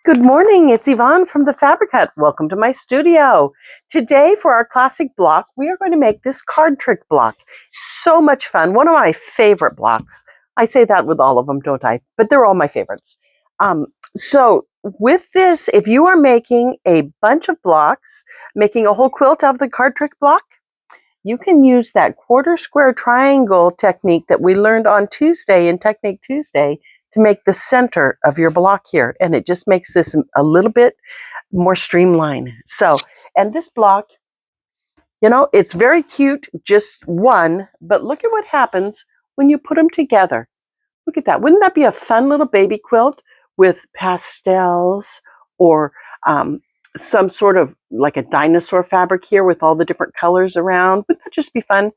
Good morning, it's Yvonne from the Fabric Hut. Welcome to my studio. Today for our classic block, we are going to make this card trick block. So much fun, one of my favorite blocks. I say that with all of them, don't I? But they're all my favorites. So with this, if you are making a bunch of blocks, making a whole quilt out of the card trick block, you can use that quarter square triangle technique that we learned on Tuesday in Technique Tuesday to make the center of your block here. And it just makes this a little bit more streamlined. So, and this block, you know, it's very cute, just one, but look at what happens when you put them together. Look at that. Wouldn't that be a fun little baby quilt with pastels or some sort of like a dinosaur fabric here with all the different colors around? Wouldn't that just be fun?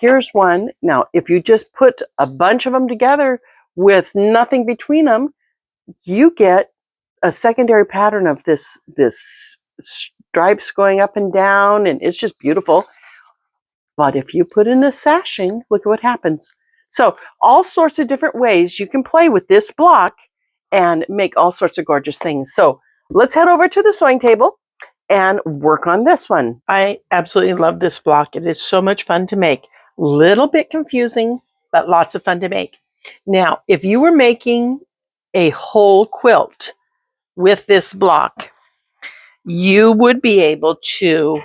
Here's one. Now, if you just put a bunch of them together with nothing between them, you get a secondary pattern of this stripes going up and down, and it's just beautiful. But if you put in a sashing, look at what happens. So all sorts of different ways you can play with this block and make all sorts of gorgeous things. So let's head over to the sewing table and work on this one. I absolutely love this block. It is so much fun to make. Little bit confusing, but lots of fun to make. Now, if you were making a whole quilt with this block, you would be able to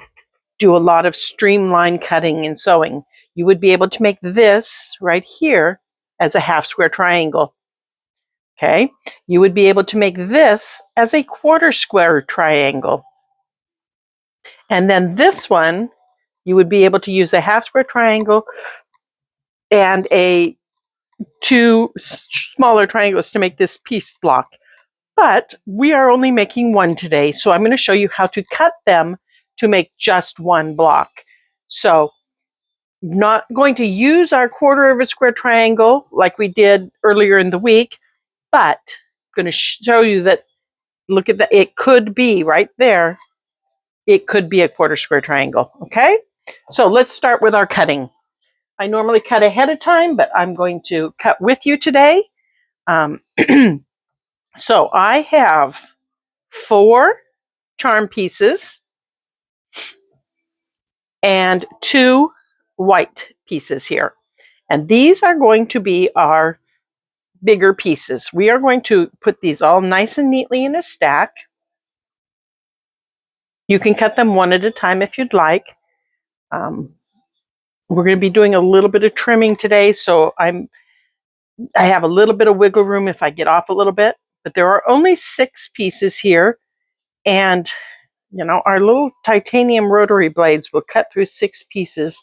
do a lot of streamline cutting and sewing. You would be able to make this right here as a half square triangle. Okay, you would be able to make this as a quarter square triangle. And then this one, you would be able to use a half square triangle and two smaller triangles to make this piece block. But we are only making one today, so I'm going to show you how to cut them to make just one block. So not going to use our quarter of a square triangle like we did earlier in the week, but I'm going to show you that, look at that, it could be right there. It could be a quarter square triangle, okay? So let's start with our cutting. I normally cut ahead of time, but I'm going to cut with you today. So I have 4 charm pieces and 2 white pieces here. And these are going to be our bigger pieces. We are going to put these all nice and neatly in a stack. You can cut them one at a time if you'd like. We're going to be doing a little bit of trimming today, so I have a little bit of wiggle room if I get off a little bit, but there are only 6 pieces here, and you know, our little titanium rotary blades will cut through 6 pieces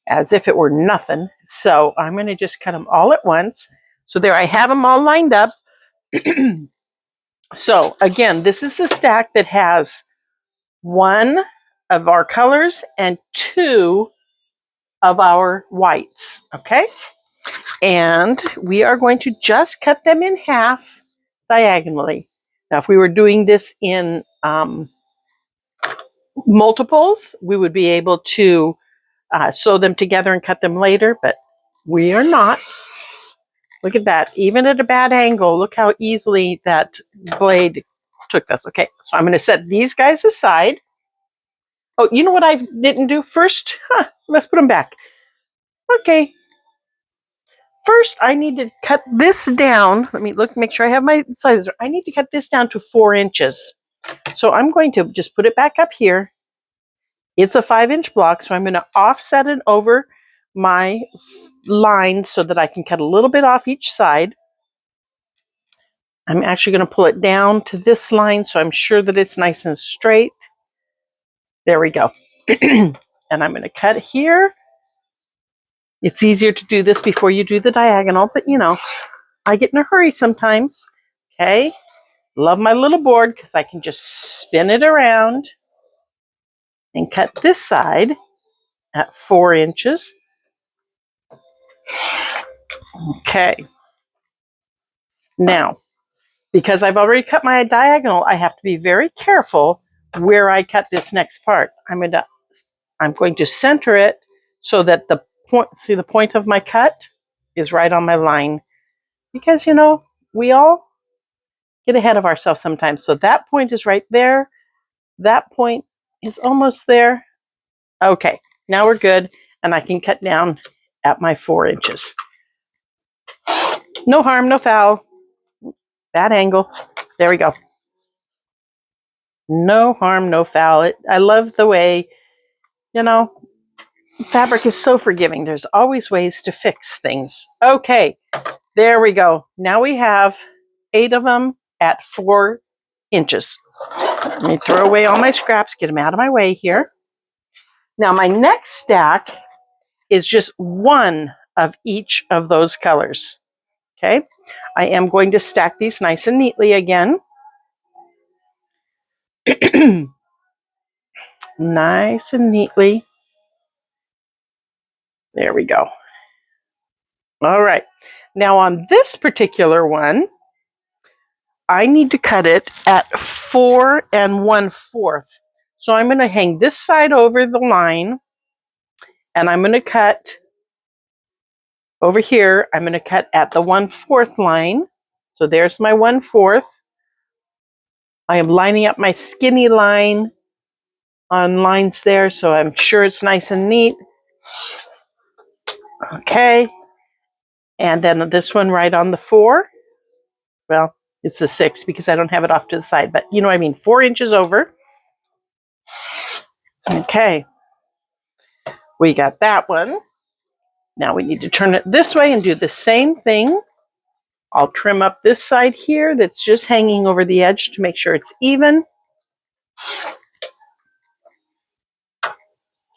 as if it were nothing. So I'm going to just cut them all at once. So there, I have them all lined up. So again, this is the stack that has 1 of our colors and 2 of our whites, okay? And we are going to just cut them in half diagonally. Now, if we were doing this in multiples, we would be able to sew them together and cut them later, but we are not. Look at that. Even at a bad angle, look how easily that blade took this. Okay, so I'm going to set these guys aside. Oh, you know what I didn't do first? Let's put them back. Okay. First, I need to cut this down. Let me look, make sure I have my sizes. I need to cut this down to 4 inches. So I'm going to just put it back up here. It's a 5-inch block, so I'm going to offset it over my line so that I can cut a little bit off each side. I'm actually going to pull it down to this line so I'm sure that it's nice and straight. There we go. And I'm going to cut here. It's easier to do this before you do the diagonal, but you know, I get in a hurry sometimes. Okay. Love my little board because I can just spin it around and cut this side at 4 inches. Okay. Now, because I've already cut my diagonal, I have to be very careful where I cut this next part. I'm going to center it so that the point of my cut is right on my line. Because, you know, we all get ahead of ourselves sometimes. So that point is right there. That point is almost there. Okay, now we're good, and I can cut down at my 4 inches. No harm, no foul. Bad angle. There we go. No harm, no foul. I love the way, fabric is so forgiving. There's always ways to fix things. Okay, there we go. Now we have 8 of them at 4 inches. Let me throw away all my scraps, get them out of my way here. Now my next stack is just one of each of those colors. Okay, I am going to stack these nice and neatly again. Nice and neatly. There we go. All right. Now on this particular one, I need to cut it at 4 1/4. So I'm going to hang this side over the line, and I'm going to cut over here. I'm going to cut at the 1/4 line. So there's my 1/4. I am lining up my skinny line on lines there, so I'm sure it's nice and neat. Okay. And then this one right on the 4. Well, it's a 6 because I don't have it off to the side, but you know what I mean, 4 inches over. Okay, we got that one. Now we need to turn it this way and do the same thing. I'll trim up this side here that's just hanging over the edge to make sure it's even.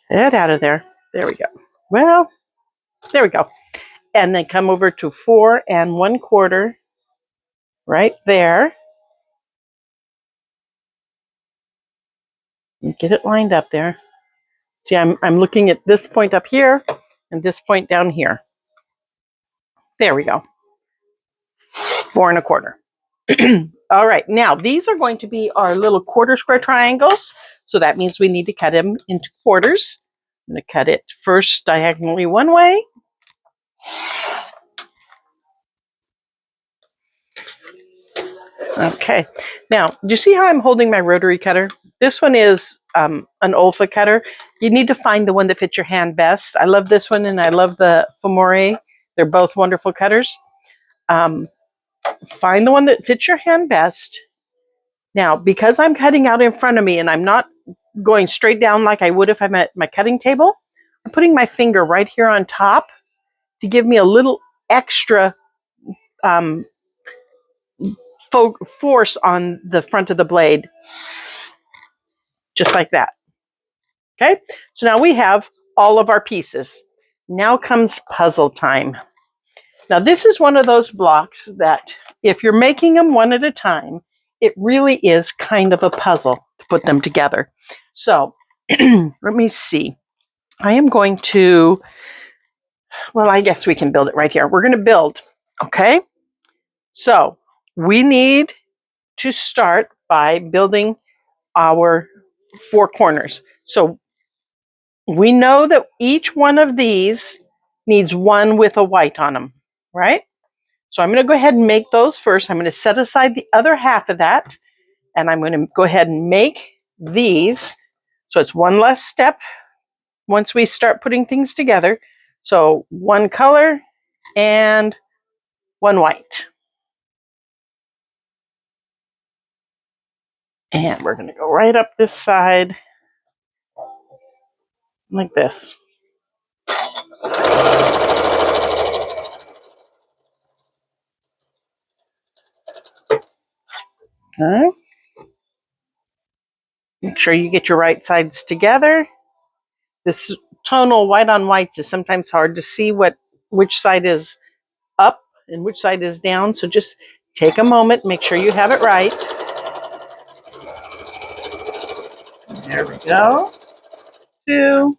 Get out of there. There we go. Well, there we go. And then come over to 4 1/4 right there. And get it lined up there. See, I'm looking at this point up here and this point down here. There we go. 4 1/4. All right, now these are going to be our little quarter square triangles. So that means we need to cut them into quarters. I'm going to cut it first diagonally one way. Okay, now do you see how I'm holding my rotary cutter? This one is an Olfa cutter. You need to find the one that fits your hand best. I love this one and I love the Fomore. They're both wonderful cutters. Find the one that fits your hand best. Now, because I'm cutting out in front of me and I'm not going straight down like I would if I'm at my cutting table, I'm putting my finger right here on top to give me a little extra force on the front of the blade. Just like that. Okay, so now we have all of our pieces. Now comes puzzle time. Now this is one of those blocks that if you're making them one at a time, it really is kind of a puzzle to put them together. So let me see. I am going to, well, I guess we can build it right here. We're going to build, okay? So we need to start by building our 4 corners. So we know that each one of these needs one with a white on them, right? So I'm going to go ahead and make those first. I'm going to set aside the other half of that, and I'm going to go ahead and make these. So it's one less step once we start putting things together. So one color and one white. And we're going to go right up this side like this. Okay. Make sure you get your right sides together. This tonal white on whites is sometimes hard to see which side is up and which side is down. So just take a moment, make sure you have it right. There we go. 2.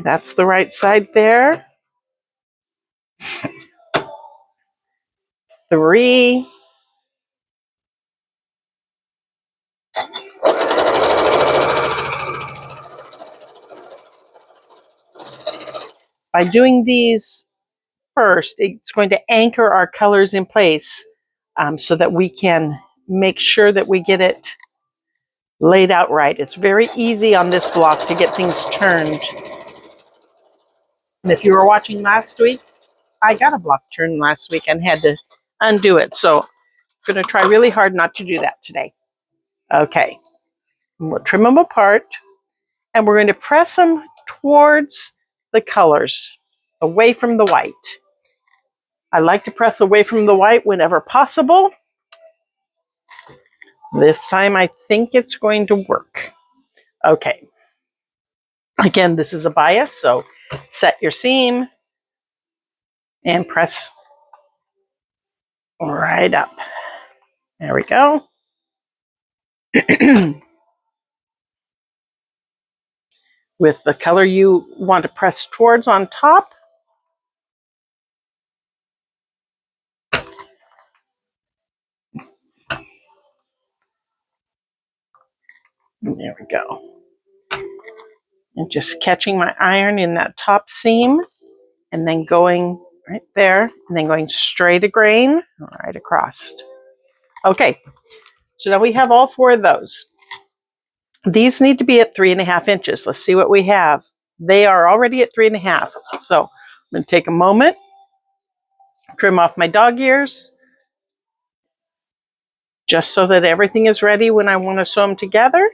That's the right side there. 3. By doing these first, it's going to anchor our colors in place so that we can make sure that we get it laid out right. It's very easy on this block to get things turned. And if you were watching last week, I got a block turned last week and had to undo it. So I'm going to try really hard not to do that today. Okay, we'll trim them apart, and we're going to press them towards the colors, away from the white. I like to press away from the white whenever possible. This time I think it's going to work. Okay. Again, this is a bias, so set your seam and press right up. There we go. With the color you want to press towards on top. There we go. And just catching my iron in that top seam and then going right there and then going straight a grain right across. Okay, so now we have all 4 of those. These need to be at 3.5 inches. Let's see what we have. They are already at 3.5. So I'm going to take a moment, trim off my dog ears, just so that everything is ready when I want to sew them together.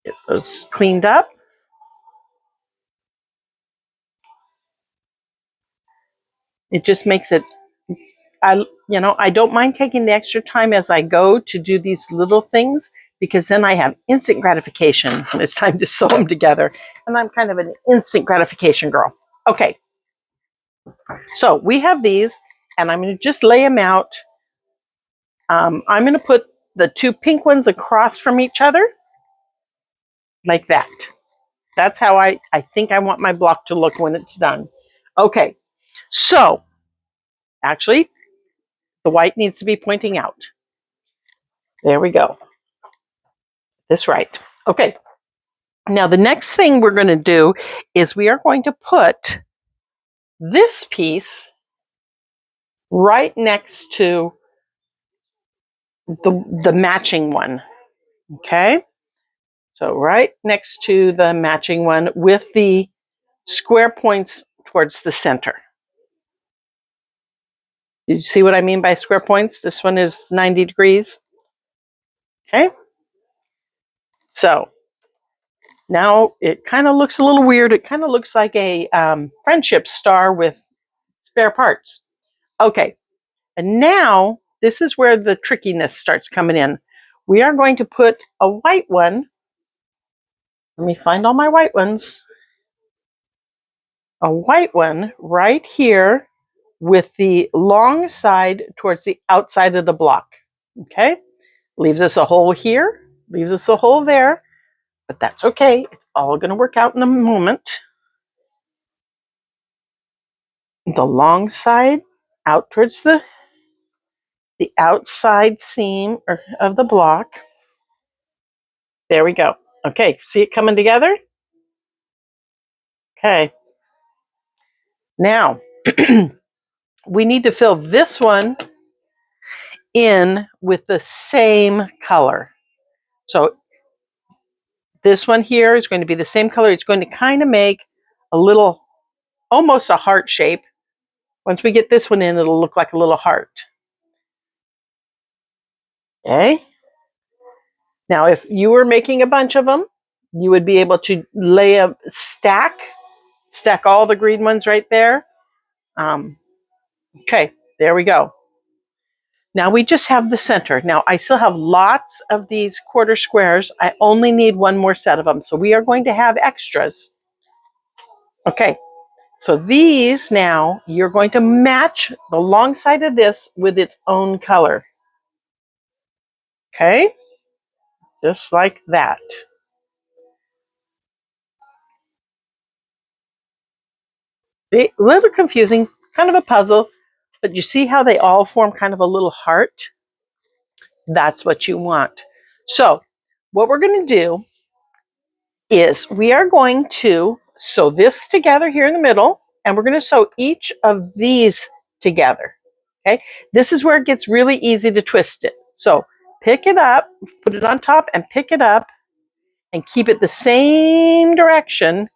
Get those cleaned up. It just makes it, I don't mind taking the extra time as I go to do these little things, because then I have instant gratification when it's time to sew them together. And I'm kind of an instant gratification girl. Okay, so we have these, and I'm going to just lay them out. I'm going to put the 2 pink ones across from each other, like that. That's how I think I want my block to look when it's done. Okay, so actually, the white needs to be pointing out. There we go. That's right. Okay. Now, the next thing we're going to do is we are going to put this piece right next to the matching one. Okay. So right next to the matching one with the square points towards the center. You see what I mean by square points? This one is 90 degrees. Okay. So now it kind of looks a little weird. It kind of looks like a friendship star with spare parts. Okay. And now this is where the trickiness starts coming in. We are going to put a white one. Let me find all my white ones. A white one right here with the long side towards the outside of the block. Okay. Leaves us a hole here, leaves us a hole there, but that's okay. It's all going to work out in a moment. The long side out towards the outside seam of the block. There we go. Okay, see it coming together? Okay. Now, we need to fill this one in with the same color. So this one here is going to be the same color. It's going to kind of make a little, almost a heart shape. Once we get this one in, it'll look like a little heart. Okay. Now, if you were making a bunch of them, you would be able to lay a stack all the green ones right there. Okay, there we go. Now we just have the center. Now I still have lots of these quarter squares. I only need 1 more set of them. So we are going to have extras. Okay, so these now, you're going to match the long side of this with its own color. Okay, just like that. A little confusing, kind of a puzzle, but you see how they all form kind of a little heart? That's what you want. So what we're going to do is we are going to sew this together here in the middle, and we're going to sew each of these together. Okay, this is where it gets really easy to twist it. So pick it up, put it on top and pick it up and keep it the same direction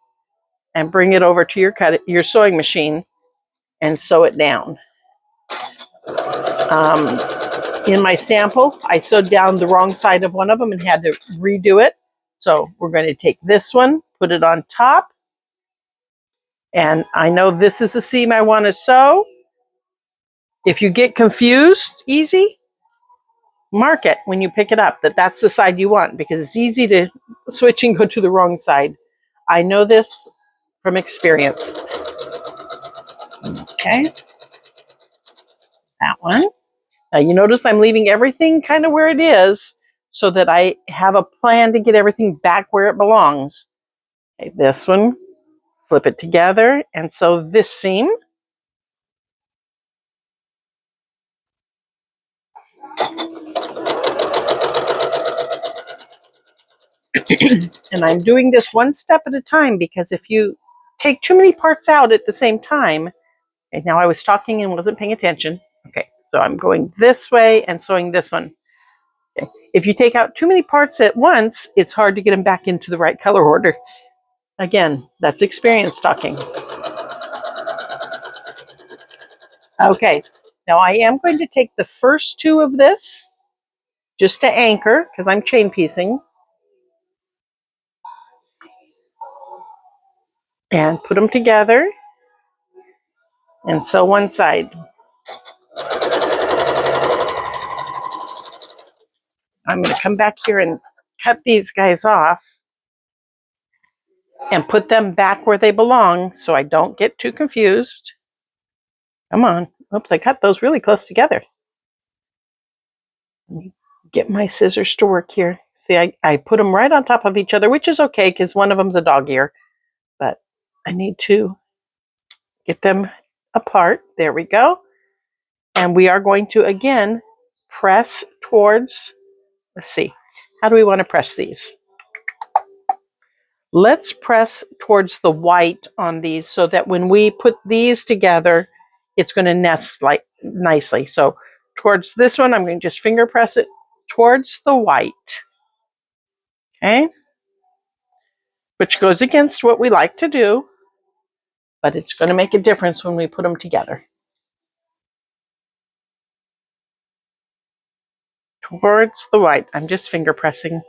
and bring it over to your sewing machine and sew it down. In my sample, I sewed down the wrong side of one of them and had to redo it. So we're going to take this one, put it on top, and I know this is the seam I want to sew. If you get confused easy, mark it when you pick it up that that's the side you want, because it's easy to switch and go to the wrong side. I know this from experience. Okay, that one. Now you notice I'm leaving everything kind of where it is so that I have a plan to get everything back where it belongs. Okay, this one, flip it together and sew this seam. And I'm doing this one step at a time, because if you take too many parts out at the same time, and now I was talking and wasn't paying attention. Okay, so I'm going this way and sewing this one. Okay. If you take out too many parts at once, it's hard to get them back into the right color order. Again, that's experience talking. Okay, now I am going to take the first two of this just to anchor, because I'm chain piecing, and put them together and sew one side. I'm going to come back here and cut these guys off and put them back where they belong so I don't get too confused. Come on. Oops, I cut those really close together. Let me get my scissors to work here. See, I put them right on top of each other, which is okay because one of them's a dog ear, but I need to get them apart. There we go. And we are going to, again, press towards, let's see, how do we want to press these? Let's press towards the white on these so that when we put these together, it's going to nest like nicely. So towards this one, I'm going to just finger press it towards the white. Okay? Which goes against what we like to do, but it's going to make a difference when we put them together. Towards the white. I'm just finger pressing.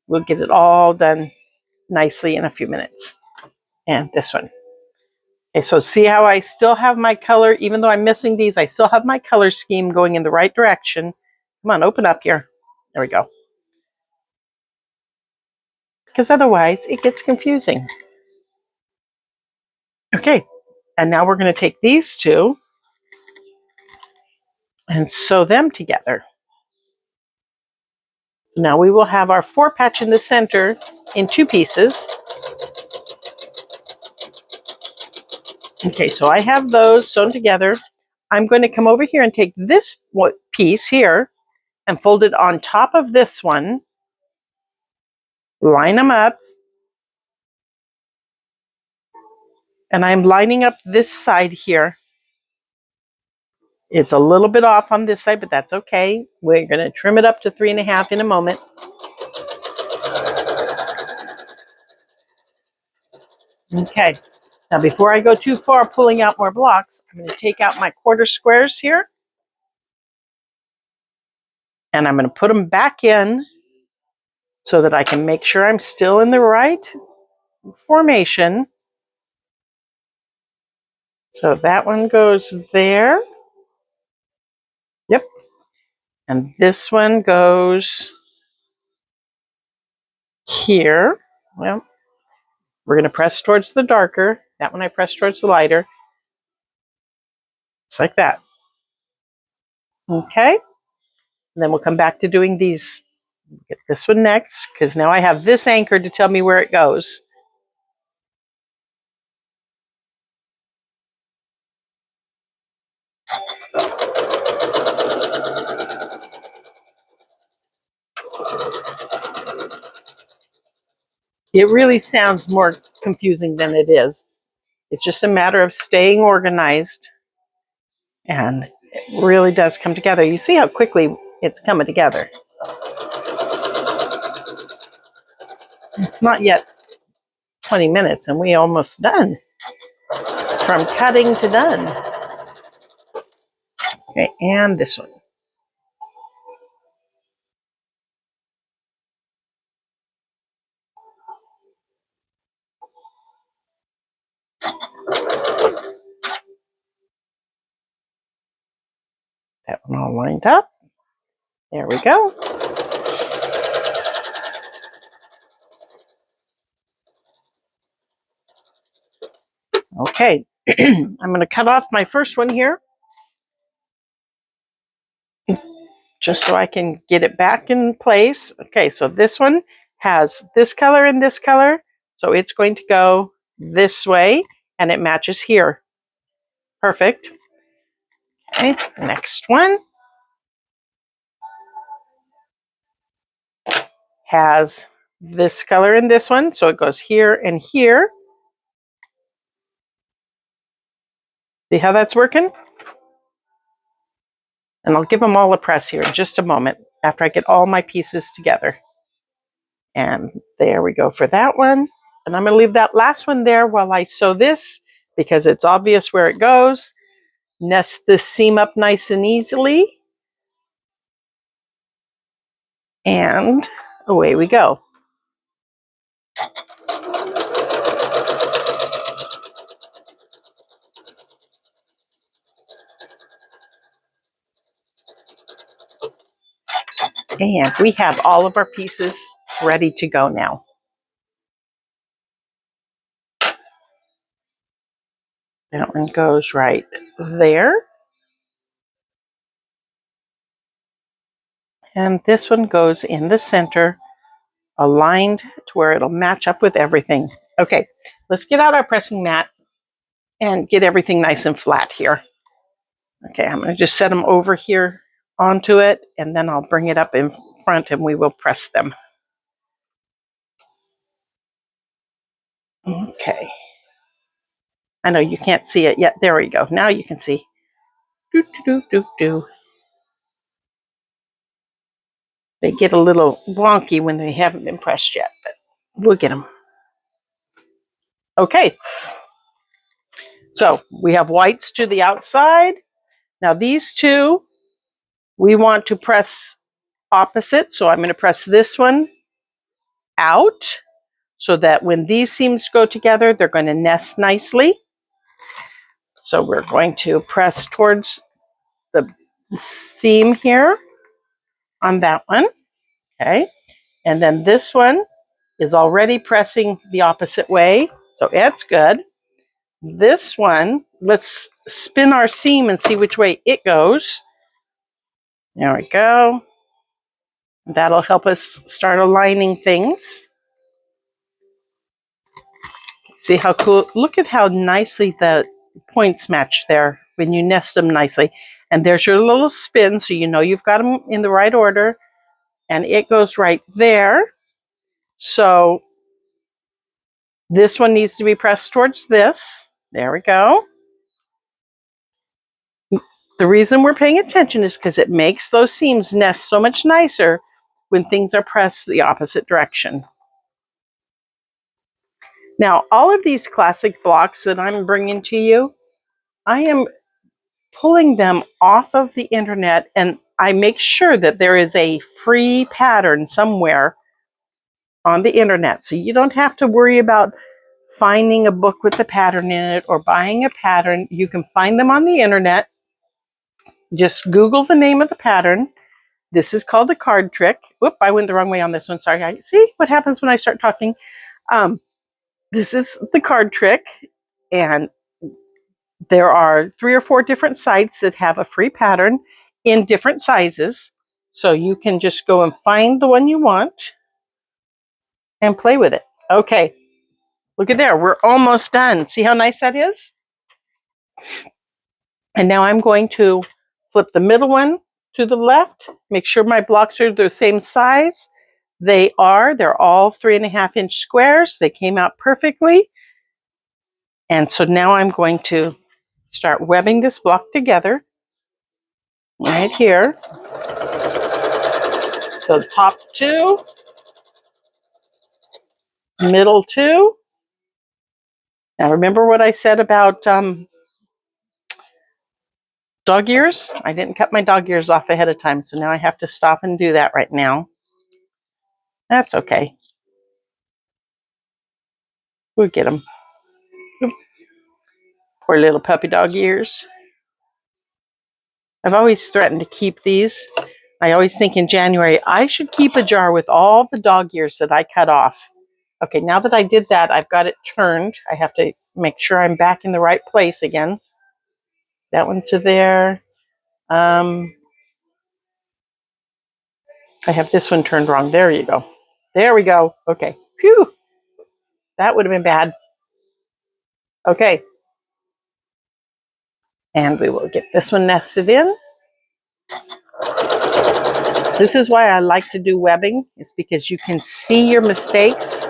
We'll get it all done nicely in a few minutes. And this one. Okay, so see how I still have my color, even though I'm missing these, I still have my color scheme going in the right direction. Come on, open up here. There we go. Because otherwise it gets confusing. Okay, and now we're going to take these two and sew them together. Now we will have our 4-patch in the center in 2 pieces. Okay, so I have those sewn together. I'm going to come over here and take this piece here and fold it on top of this one. Line them up. And I'm lining up this side here. It's a little bit off on this side, but that's okay. We're going to trim it up to 3.5 in a moment. Okay. Now, before I go too far pulling out more blocks, I'm going to take out my quarter squares here. And I'm going to put them back in so that I can make sure I'm still in the right formation. So that one goes there. Yep. And this one goes here. Well, we're going to press towards the darker. That one I press towards the lighter. Just like that. Okay. And then we'll come back to doing these. Get this one next, because now I have this anchored to tell me where it goes. It really sounds more confusing than it is. It's just a matter of staying organized and It really does come together. You see how quickly it's coming together. It's not yet 20 minutes and we're almost done. From cutting to done. Okay, and this one. That one all lined up. There we go. Okay, I'm going to cut off my first one here, just so I can get it back in place. Okay, so this one has this color and this color, so it's going to go this way, and it matches here. Perfect. Okay, next one has this color and this one, so it goes here and here. See how that's working? And I'll give them all a press here in just a moment after I get all my pieces together. And there we go for that one. And I'm going to leave that last one there while I sew this because it's obvious where it goes. Nest this seam up nice and easily. And away we go. And we have all of our pieces ready to go now. That one goes right there. And this one goes in the center, aligned to where it'll match up with everything. Okay, let's get out our pressing mat and get everything nice and flat here. Okay, I'm going to just set them over here onto it, and then I'll bring it up in front and we will press them. Okay. I know you can't see it yet. There we go. Now you can see. Do, do, do, do, do. They get a little wonky when they haven't been pressed yet, but we'll get them. Okay. So we have whites to the outside. Now these two, we want to press opposite. So I'm going to press this one out so that when these seams go together, they're going to nest nicely. So we're going to press towards the seam here on that one. Okay. And then this one is already pressing the opposite way. So it's good. This one, let's spin our seam and see which way it goes. There we go. That'll help us start aligning things. See how cool, look at how nicely the points match there when you nest them nicely. And there's your little spin, so you know you've got them in the right order. And it goes right there. So this one needs to be pressed towards this. There we go. The reason we're paying attention is because it makes those seams nest so much nicer when things are pressed the opposite direction. Now, all of these classic blocks that I'm bringing to you, I am pulling them off of the internet, and I make sure that there is a free pattern somewhere on the internet. So you don't have to worry about finding a book with the pattern in it or buying a pattern. You can find them on the internet. Just Google the name of the pattern. This is called the card trick. Whoop, I went the wrong way on this one. Sorry. See what happens when I start talking. This is the card trick, and there are 3 or 4 different sites that have a free pattern in different sizes. So you can just go and find the one you want and play with it. Okay, look at there. We're almost done. See how nice that is? And now I'm going to flip the middle one to the left. Make sure my blocks are the same size. They are. They're all 3.5-inch squares. They came out perfectly. And so now I'm going to start webbing this block together. right here. So top 2, middle 2. Now remember what I said about dog ears? I didn't cut my dog ears off ahead of time, so now I have to stop and do that right now. That's okay. We'll get them. Poor little puppy dog ears. I've always threatened to keep these. I always think in January, I should keep a jar with all the dog ears that I cut off. Okay, now that I did that, I've got it turned. I have to make sure I'm back in the right place again. That one to there. I have this one turned wrong. There you go. There we go. Okay. Phew. That would have been bad. Okay. And we will get this one nested in. This is why I like to do webbing. It's because you can see your mistakes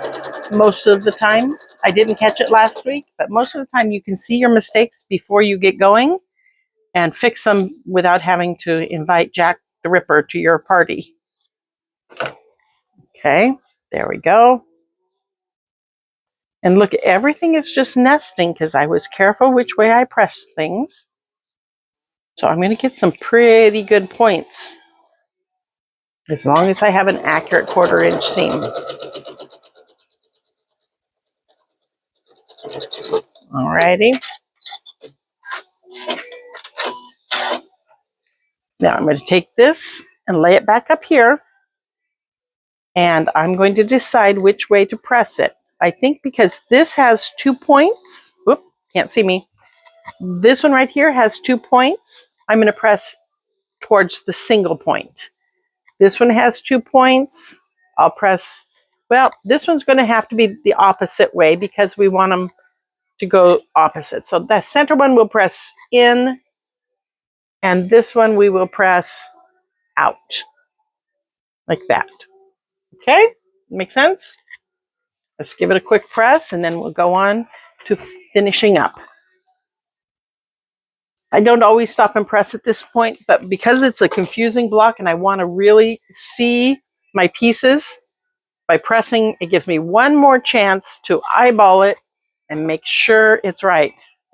most of the time. I didn't catch it last week, but most of the time you can see your mistakes before you get going and fix them without having to invite Jack the Ripper to your party. Okay, there we go. And look, everything is just nesting because I was careful which way I pressed things. So I'm going to get some pretty good points as long as I have an accurate 1/4 inch seam. Alrighty. Now I'm going to take this and lay it back up here. And I'm going to decide which way to press it. I think because this has 2 points. Whoop, can't see me. This one right here has 2 points. I'm going to press towards the single point. This one has 2 points. I'll press, well, this one's going to have to be the opposite way because we want them to go opposite. So the center one will press in, and this one we will press out, like that. Okay, make sense? Let's give it a quick press, and then we'll go on to finishing up. I don't always stop and press at this point, but because it's a confusing block and I want to really see my pieces, by pressing, it gives me one more chance to eyeball it and make sure it's right.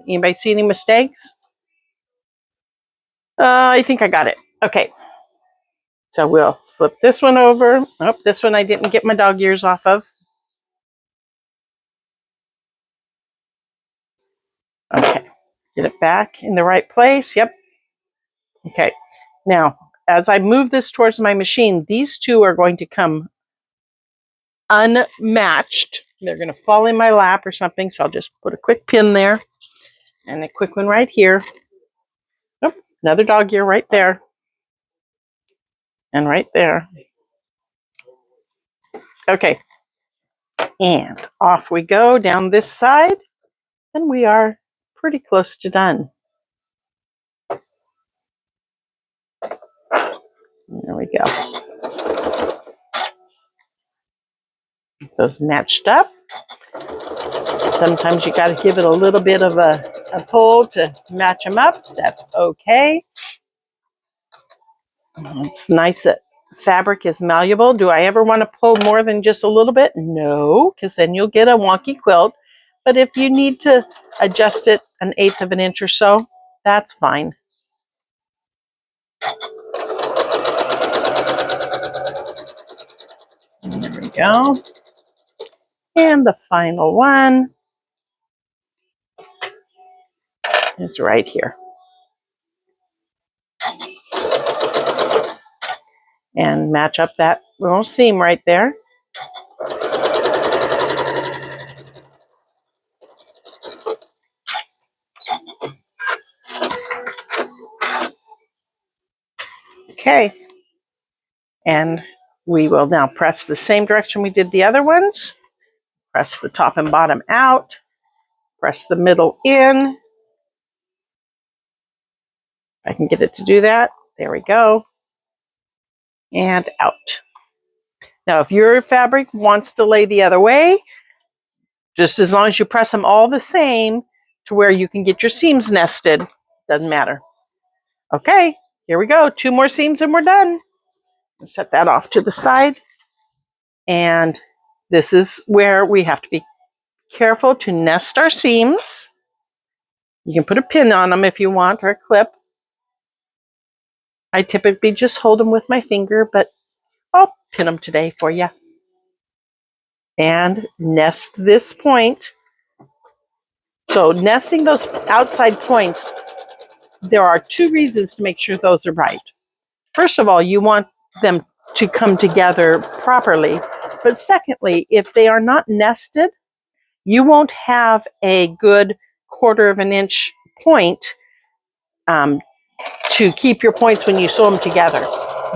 Anybody see any mistakes? I think I got it. Okay. So we'll flip this one over. Oh, this one I didn't get my dog ears off of. Okay. Get it back in the right place. Yep. Okay. Now, as I move this towards my machine, these two are going to come unmatched. They're going to fall in my lap or something. So I'll just put a quick pin there and a quick one right here. Oh, another dog ear right there. And right there. Okay. And off we go down this side. And we are pretty close to done. There we go. Those matched up. Sometimes you got to give it a little bit of a pull to match them up. That's okay. It's nice that fabric is malleable. Do I ever want to pull more than just a little bit? No, because then you'll get a wonky quilt. But if you need to adjust it 1/8 of an inch or so, that's fine. There we go. And the final one is right here. And match up that little seam right there. Okay. And we will now press the same direction we did the other ones. Press the top and bottom out. Press the middle in. I can get it to do that. There we go. And out. Now, if your fabric wants to lay the other way, just as long as you press them all the same to where you can get your seams nested, doesn't matter. Okay, Here we go. 2 more seams and we're done. Set that off to the side. And this is where we have to be careful to nest our seams. You can put a pin on them if you want, or a clip. I typically just hold them with my finger, but I'll pin them today for you. And nest this point. So nesting those outside points, there are 2 reasons to make sure those are right. First of all, you want them to come together properly. But secondly, if they are not nested, you won't have a good 1/4 of an inch point to keep your points when you sew them together.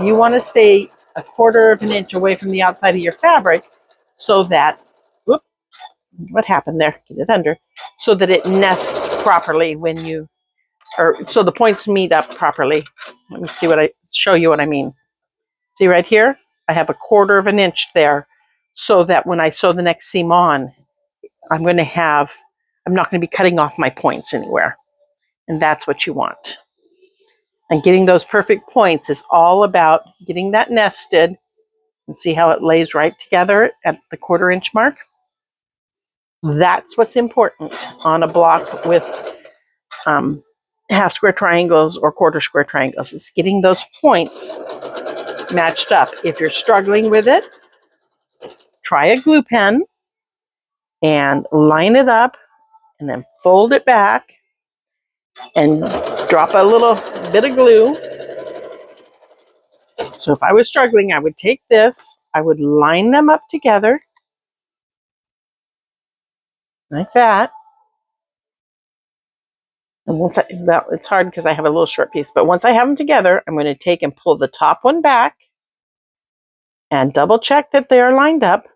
You want to stay a 1/4 of an inch away from the outside of your fabric so that, whoop, what happened there? Get it under. So that it nests properly when you, or so the points meet up properly. Let me show you what I mean. See right here? I have a 1/4 of an inch there so that when I sew the next seam on, I'm not going to be cutting off my points anywhere. And that's what you want. And getting those perfect points is all about getting that nested. And see how it lays right together at the 1/4 inch mark? That's what's important on a block with half square triangles or 1/4 square triangles. It's getting those points matched up. If you're struggling with it, try a glue pen and line it up and then fold it back and drop a little bit of glue. So if I was struggling, I would take this, I would line them up together like that. And well, it's hard because I have a little short piece, but once I have them together, I'm going to take and pull the top one back and double check that they are lined up.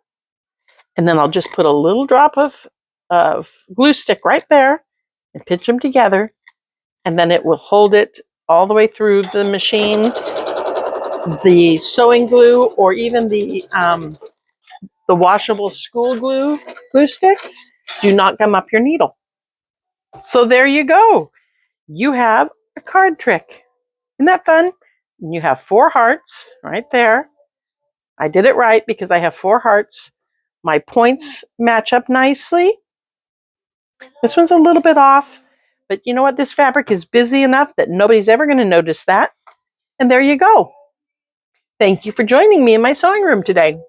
And then I'll just put a little drop of glue stick right there and pinch them together. And then it will hold it all the way through the machine. The sewing glue or even the washable school glue sticks do not gum up your needle. So there you go. You have a card trick. Isn't that fun? And you have 4 hearts right there. I did it right because I have 4 hearts. My points match up nicely. This one's a little bit off, but you know what? This fabric is busy enough that nobody's ever going to notice that. And there you go. Thank you for joining me in my sewing room today.